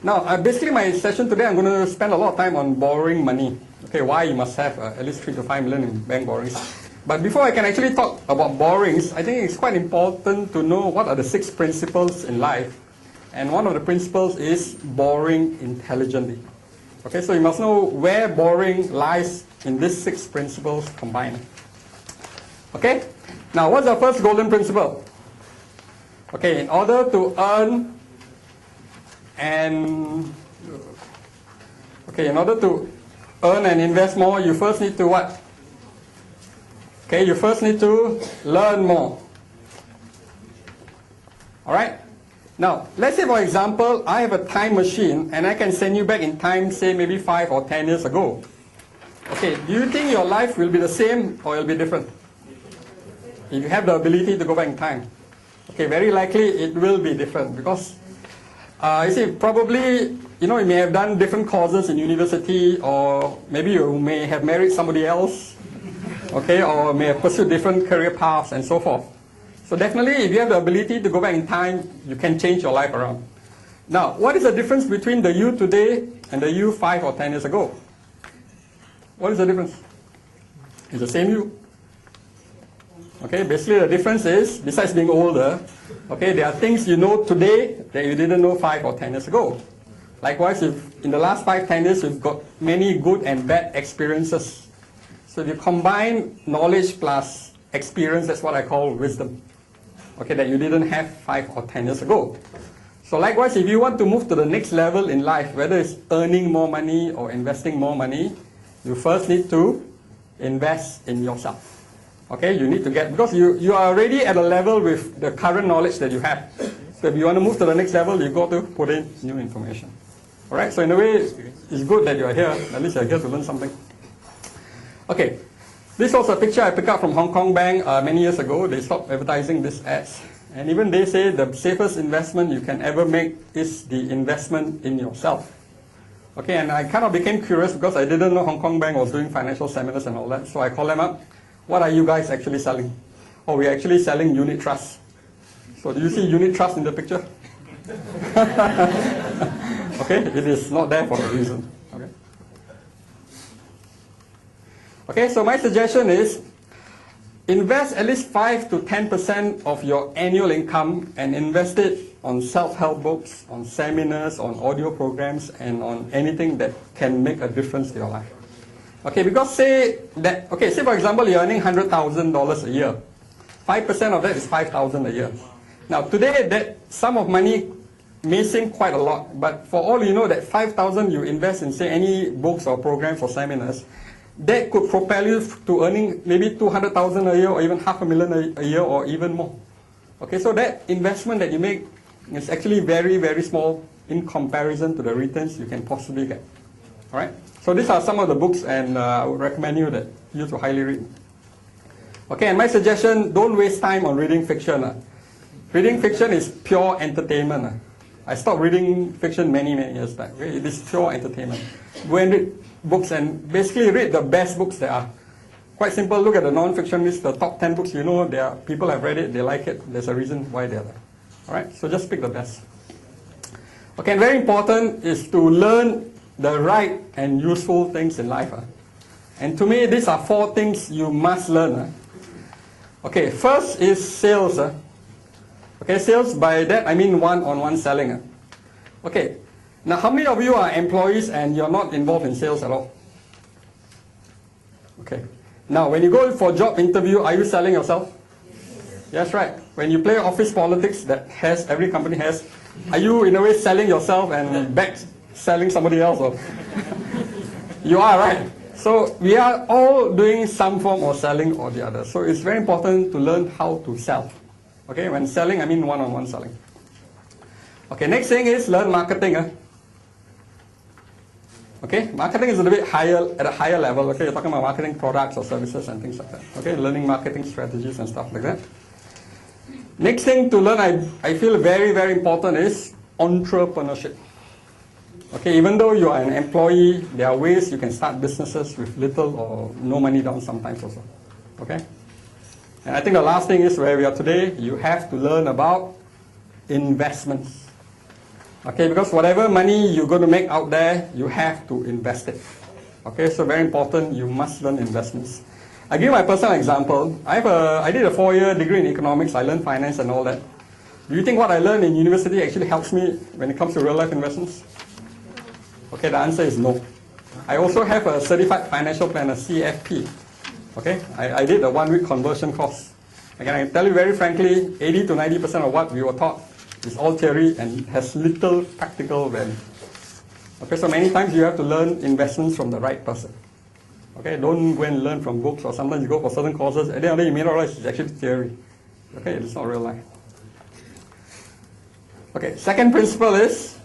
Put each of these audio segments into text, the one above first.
Now, basically my session today, I'm going to spend a lot of time on borrowing money. Okay, why you must have at least 3 to 5 million in bank borrowings. But before I can actually talk about borrowings, I think it's quite important to know what are the 6 principles in life. And one of the principles is borrowing intelligently. Okay, so you must know where borrowing lies in these 6 principles combined. Okay, now what's the first golden principle? Okay, in order to earn and invest more, you first need to what? Okay, you first need to learn more. Alright? Now, let's say for example, I have a time machine and I can send you back in time, say maybe 5 or 10 years ago. Okay, do you think your life will be the same or it will be different? If you have the ability to go back in time. Okay, very likely it will be different because you see, probably, you may have done different courses in university, or maybe you may have married somebody else, okay, or may have pursued different career paths and so forth. So definitely, if you have the ability to go back in time, you can change your life around. Now, what is the difference between the you today and the you 5 or 10 years ago? What is the difference? It's the same you. Okay, basically the difference is, besides being older, okay, there are things you know today that you didn't know 5 or 10 years ago. Likewise, if in the last 5, 10 years, you've got many good and bad experiences. So if you combine knowledge plus experience, that's what I call wisdom. Okay, that you didn't have 5 or 10 years ago. So likewise, if you want to move to the next level in life, whether it's earning more money or investing more money, you first need to invest in yourself. Okay, you need to get, because you are already at a level with the current knowledge that you have. So if you want to move to the next level, you got to put in new information. Alright, so in a way, it's good that you are here. At least you are here to learn something. Okay, this was a picture I picked up from Hong Kong Bank many years ago. They stopped advertising these ads. And even they say the safest investment you can ever make is the investment in yourself. Okay, and I kind of became curious because I didn't know Hong Kong Bank was doing financial seminars and all that. So I called them up. What are you guys actually selling? Oh, we're actually selling unit trusts. So do you see unit trust in the picture? Okay, it is not there for a reason. Okay. Okay, so my suggestion is invest at least 5 to 10% of your annual income and invest it on self-help books, on seminars, on audio programs, and on anything that can make a difference to your life. Okay, because say for example, you're earning $100,000 a year. 5% of that is $5,000 a year. Now today, that sum of money may seem quite a lot, but for all you know, that $5,000 you invest in say any books or programs or seminars, that could propel you to earning maybe $200,000 a year or even $500,000 a year or even more. Okay, so that investment that you make is actually very, very small in comparison to the returns you can possibly get. All right. So these are some of the books, and I would recommend you to highly read. Okay, and my suggestion, don't waste time on reading fiction. Reading fiction is pure entertainment. I stopped reading fiction many years back. Okay? It is pure entertainment. Go and read books and basically read the best books there are. Quite simple, look at the non-fiction list, the top 10 books, people have read it, they like it, there's a reason why they're there. All right, so just pick the best. Okay, and very important is to learn the right and useful things in life. And to me, these are 4 things you must learn. Okay, first is sales. Okay, sales, by that I mean one-on-one selling. Okay, now how many of you are employees and you're not involved in sales at all? Okay, now when you go for job interview, are you selling yourself? Yes, right. When you play office politics that every company has, are you in a way selling yourself and back selling somebody else? Or you are, right? So we are all doing some form of selling or the other. So it's very important to learn how to sell. Okay, when selling, I mean one-on-one selling. Okay, next thing is learn marketing. Okay, marketing is a little bit at a higher level. Okay, you're talking about marketing products or services and things like that. Okay, learning marketing strategies and stuff like that. Next thing to learn, I feel very, very important is entrepreneurship. Okay, even though you are an employee, there are ways you can start businesses with little or no money down sometimes also. Okay? And I think the last thing is where we are today, you have to learn about investments. Okay, because whatever money you're going to make out there, you have to invest it. Okay, so very important, you must learn investments. I give my personal example. I did a 4-year degree in economics. I learned finance and all that. Do you think what I learned in university actually helps me when it comes to real life investments? Okay, the answer is no. I also have a certified financial planner, CFP. Okay, I did a 1-week conversion course. Again, I can tell you very frankly, 80 to 90% of what we were taught is all theory and has little practical value. Okay, so many times you have to learn investments from the right person. Okay, don't go and learn from books, or sometimes you go for certain courses, and then you may not realize it's actually theory. Okay, it's not real life. Okay, second principle is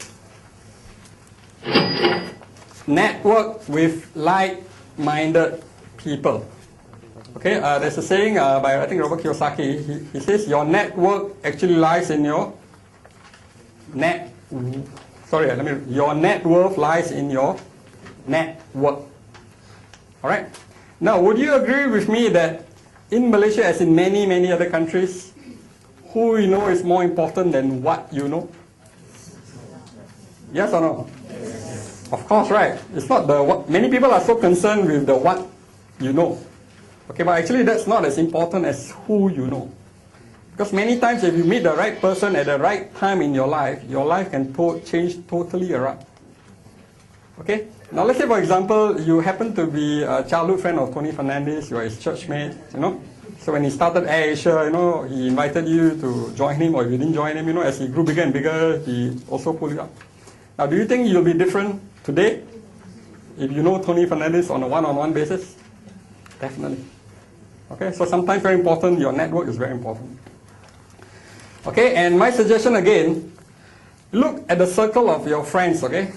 network with like-minded people. Okay, there's a saying by I think Robert Kiyosaki. He says your network actually lies in your your net worth lies in your network. All right. Now, would you agree with me that in Malaysia, as in many other countries, who you know is more important than what you know? Yes or no? Yes. Of course, right. It's not the what. Many people are so concerned with the what you know. Okay, but actually that's not as important as who you know. Because many times if you meet the right person at the right time in your life can change totally around. Okay? Now let's say for example, you happen to be a childhood friend of Tony Fernandez, you are his church mate, you know. So when he started AirAsia, you know, he invited you to join him, or if you didn't join him, you know, as he grew bigger and bigger, he also pulled you up. Now do you think you'll be different today if you know Tony Fernandez on a one-on-one basis? Definitely. Okay, so sometimes very important, your network is very important. Okay, and my suggestion again, look at the circle of your friends, okay?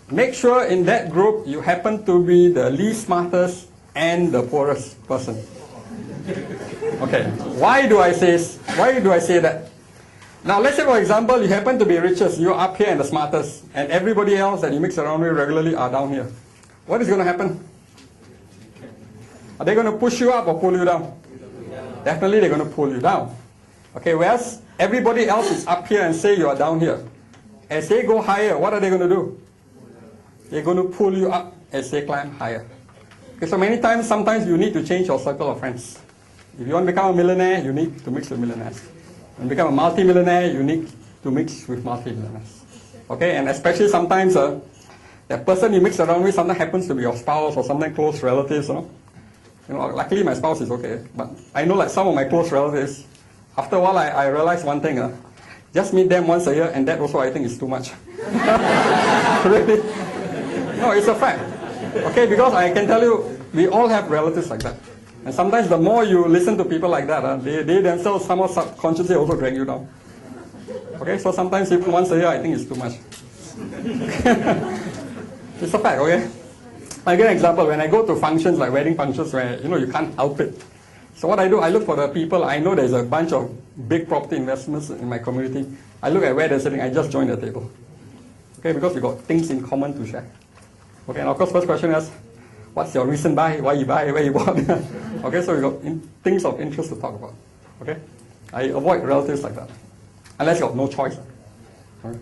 Make sure in that group you happen to be the least smartest and the poorest person. Okay, why do I say that? Now let's say for example, you happen to be richest, you're up here and the smartest, and everybody else that you mix around with regularly are down here. What is going to happen? Are they going to push you up or pull you down? Definitely they're going to pull you down. Okay, whereas everybody else is up here and say you are down here. As they go higher, what are they going to do? They're going to pull you up as they climb higher. Okay, so sometimes you need to change your circle of friends. If you want to become a millionaire, you need to mix with millionaires. When you become a multi-millionaire, you need to mix with multi-millionaires. Okay, and especially sometimes that person you mix around with sometimes happens to be your spouse or sometimes close relatives, you know. Luckily my spouse is okay, but I know like some of my close relatives, after a while I realized one thing, just meet them once a year, and that also I think is too much. Really? No, it's a fact. Okay, because I can tell you, we all have relatives like that. And sometimes the more you listen to people like that, they themselves somehow subconsciously also drag you down. Okay, so sometimes even once a year I think it's too much. It's a fact, okay? I give an example. When I go to functions like wedding functions where you can't help it. So what I do, I look for the people. I know there's a bunch of big property investments in my community. I look at where they're sitting. I just join the table. Okay, because we got things in common to share. Okay, and of course, first question is, what's your recent buy? Why you buy? Where you bought? Okay, so we got things of interest to talk about. Okay, I avoid relatives like that, unless you have no choice. Okay.